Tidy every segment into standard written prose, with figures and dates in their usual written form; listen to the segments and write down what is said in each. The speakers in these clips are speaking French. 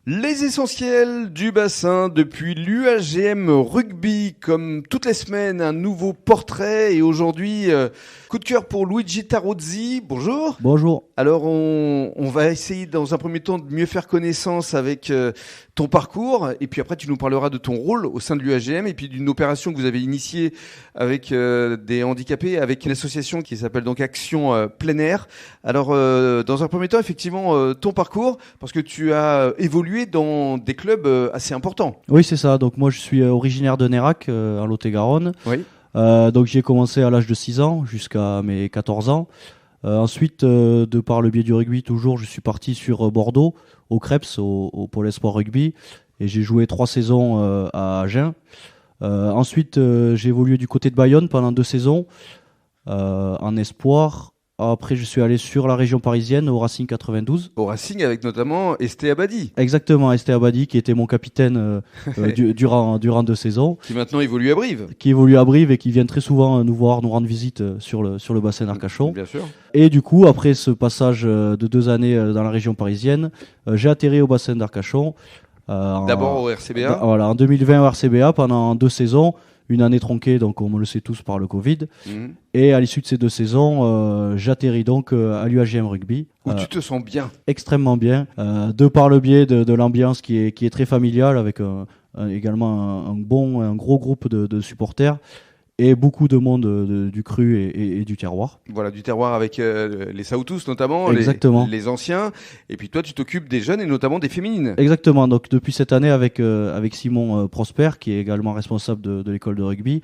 Les essentiels du bassin depuis l'UAGM Rugby. Comme toutes les semaines, un nouveau portrait. Et aujourd'hui, coup de cœur pour Luigi Tarozzi. Bonjour. Bonjour. Alors, on va essayer dans un premier temps de mieux faire connaissance avec ton parcours. Et puis après, tu nous parleras de ton rôle au sein de l'UAGM et puis d'une opération que vous avez initiée avec des handicapés, avec une association qui s'appelle donc Action Plein Air. Alors, dans un premier temps, effectivement, ton parcours, parce que tu as évolué dans des clubs assez importants. Oui, c'est ça. Donc moi, je suis originaire de Nérac, en Lot-et-Garonne. Oui. Donc j'ai commencé à l'âge de 6 ans jusqu'à mes 14 ans. Ensuite, de par le biais du rugby, toujours, je suis parti sur Bordeaux, au Creps, au Pôle Espoir Rugby. Et j'ai joué 3 saisons à Agen. Ensuite, j'ai évolué du côté de Bayonne pendant 2 saisons en espoir. Après, je suis allé sur la région parisienne, au Racing 92. Au Racing, avec notamment Esté Abadi. Exactement, Esté Abadi, qui était mon capitaine durant 2 saisons. Qui maintenant évolue à Brive. Qui évolue à Brive et qui vient très souvent nous voir, nous rendre visite sur le bassin d'Arcachon. Bien sûr. Et du coup, après ce passage de 2 années dans la région parisienne, j'ai atterri au bassin d'Arcachon. D'abord au RCBA. Voilà, en 2020 au RCBA pendant 2 saisons. Une année tronquée, donc on le sait tous, par le Covid. Et à l'issue de ces 2 saisons, j'atterris donc à l'UAGM Rugby. Où tu te sens bien. Extrêmement bien, de par le biais de l'ambiance qui est très familiale, avec également un gros groupe de supporters. Et beaucoup de monde du cru et du terroir. Voilà, du terroir avec les Saoutous notamment, exactement. Les anciens. Et puis toi, tu t'occupes des jeunes et notamment des féminines. Exactement. Donc depuis cette année, avec Simon Prosper, qui est également responsable de l'école de rugby,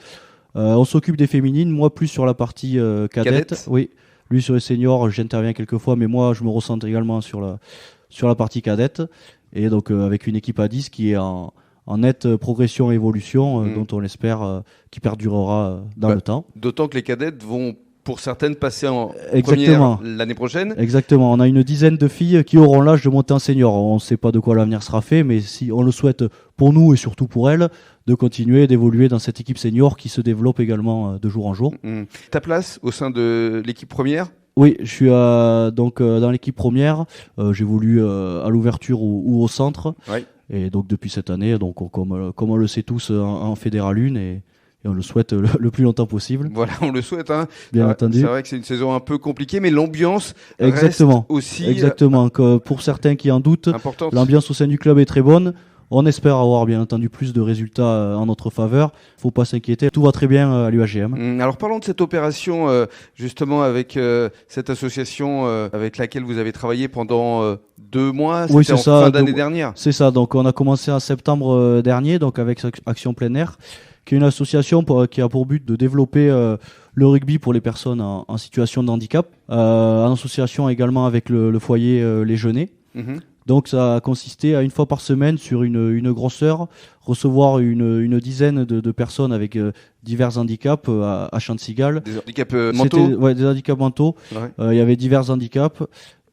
on s'occupe des féminines. Moi, plus sur la partie cadette. Oui. Lui, sur les seniors, j'interviens quelques fois, mais moi, je me ressens également sur la partie cadette. Et donc avec une équipe à 10 qui est en nette progression et évolution, dont on espère qui perdurera dans le temps. D'autant que les cadettes vont, pour certaines, passer en Exactement. première l'année prochaine. Exactement. On a une dizaine de filles qui auront l'âge de monter en senior. On ne sait pas de quoi l'avenir sera fait, mais si on le souhaite pour nous et surtout pour elles, de continuer d'évoluer dans cette équipe senior qui se développe également de jour en jour. Ta place au sein de l'équipe première ? Oui, je suis donc dans l'équipe première. J'évolue à l'ouverture ou au centre. Oui. Et donc depuis cette année, donc comme on le sait tous, en Fédéral 1 et on le souhaite le plus longtemps possible. Voilà, on le souhaite. Hein. Bien entendu. C'est vrai que c'est une saison un peu compliquée, mais l'ambiance Exactement. reste aussi Exactement. Pour certains qui en doutent, importante. L'ambiance au sein du club est très bonne. On espère avoir bien entendu plus de résultats en notre faveur. Faut pas s'inquiéter, tout va très bien à l'UAGM. Alors parlons de cette opération justement avec cette association avec laquelle vous avez travaillé pendant 2 mois. Oui, c'était c'est ça. Fin d'année dernière. C'est ça. Donc on a commencé en septembre dernier, donc avec Action Plein Air, qui est une association qui a pour but de développer le rugby pour les personnes en situation de handicap, en association également avec le foyer Les Genêts. Donc ça a consisté à 1 fois par semaine, sur une grosse heure, recevoir une dizaine de personnes avec divers handicaps à Chantigal. Des handicaps mentaux. Ouais, des handicaps mentaux. Ouais. Il y avait divers handicaps.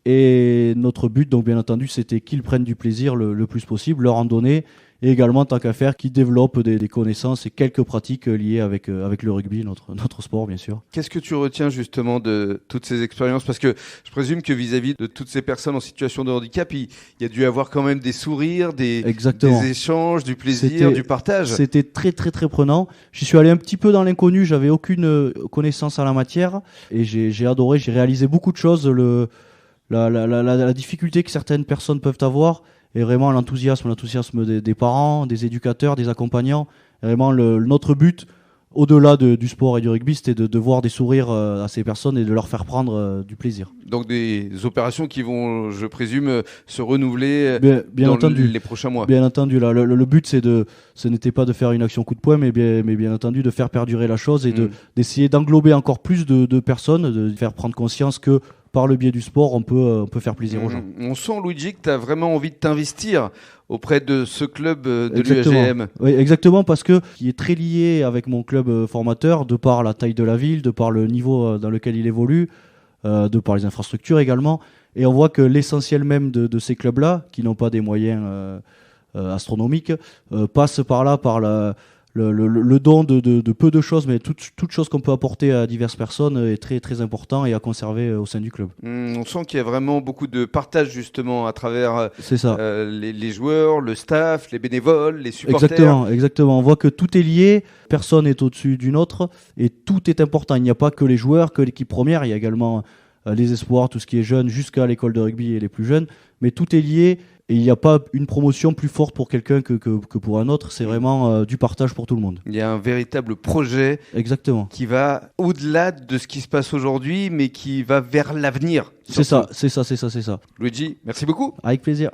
Et notre but, donc bien entendu, c'était qu'ils prennent du plaisir le plus possible, leur en donner. Et également, tant qu'à faire, qu'ils développent des connaissances et quelques pratiques liées avec le rugby, notre sport, bien sûr. Qu'est-ce que tu retiens justement de toutes ces expériences ? Parce que je présume que vis-à-vis de toutes ces personnes en situation de handicap, il y a dû avoir quand même des sourires, des échanges, du plaisir, du partage. C'était très, très, très prenant. J'y suis allé un petit peu dans l'inconnu, j'avais aucune connaissance en la matière. Et j'ai adoré, j'ai réalisé beaucoup de choses. La difficulté que certaines personnes peuvent avoir, et vraiment l'enthousiasme des parents, des éducateurs, des accompagnants. Et vraiment notre but, au-delà du sport et du rugby, c'était de voir des sourires à ces personnes et de leur faire prendre du plaisir. Donc des opérations qui vont, je présume, se renouveler bien dans entendu. les prochains mois. Bien entendu, là, le but, ce n'était pas de faire une action coup de poing, mais bien entendu de faire perdurer la chose et d'essayer d'englober encore plus de personnes, de faire prendre conscience que par le biais du sport, on peut faire plaisir aux gens. On sent, Luigi, que tu as vraiment envie de t'investir auprès de ce club de Exactement. l'UAGM. Oui, exactement, parce que qui est très lié avec mon club formateur, de par la taille de la ville, de par le niveau dans lequel il évolue, de par les infrastructures également. Et on voit que l'essentiel même de ces clubs-là, qui n'ont pas des moyens astronomiques, passe par là, par le don de peu de choses, mais toute chose qu'on peut apporter à diverses personnes est très très important et à conserver au sein du club. On sent qu'il y a vraiment beaucoup de partage justement à travers C'est ça. Les joueurs, le staff, les bénévoles, les supporters. Exactement. On voit que tout est lié, personne n'est au-dessus d'une autre et tout est important. Il n'y a pas que les joueurs, que l'équipe première, il y a également les espoirs, tout ce qui est jeune, jusqu'à l'école de rugby et les plus jeunes, mais tout est lié. Et il n'y a pas une promotion plus forte pour quelqu'un que pour un autre. C'est vraiment du partage pour tout le monde. Il y a un véritable projet Exactement. Qui va au-delà de ce qui se passe aujourd'hui, mais qui va vers l'avenir. C'est ça. Luigi, merci beaucoup. Avec plaisir.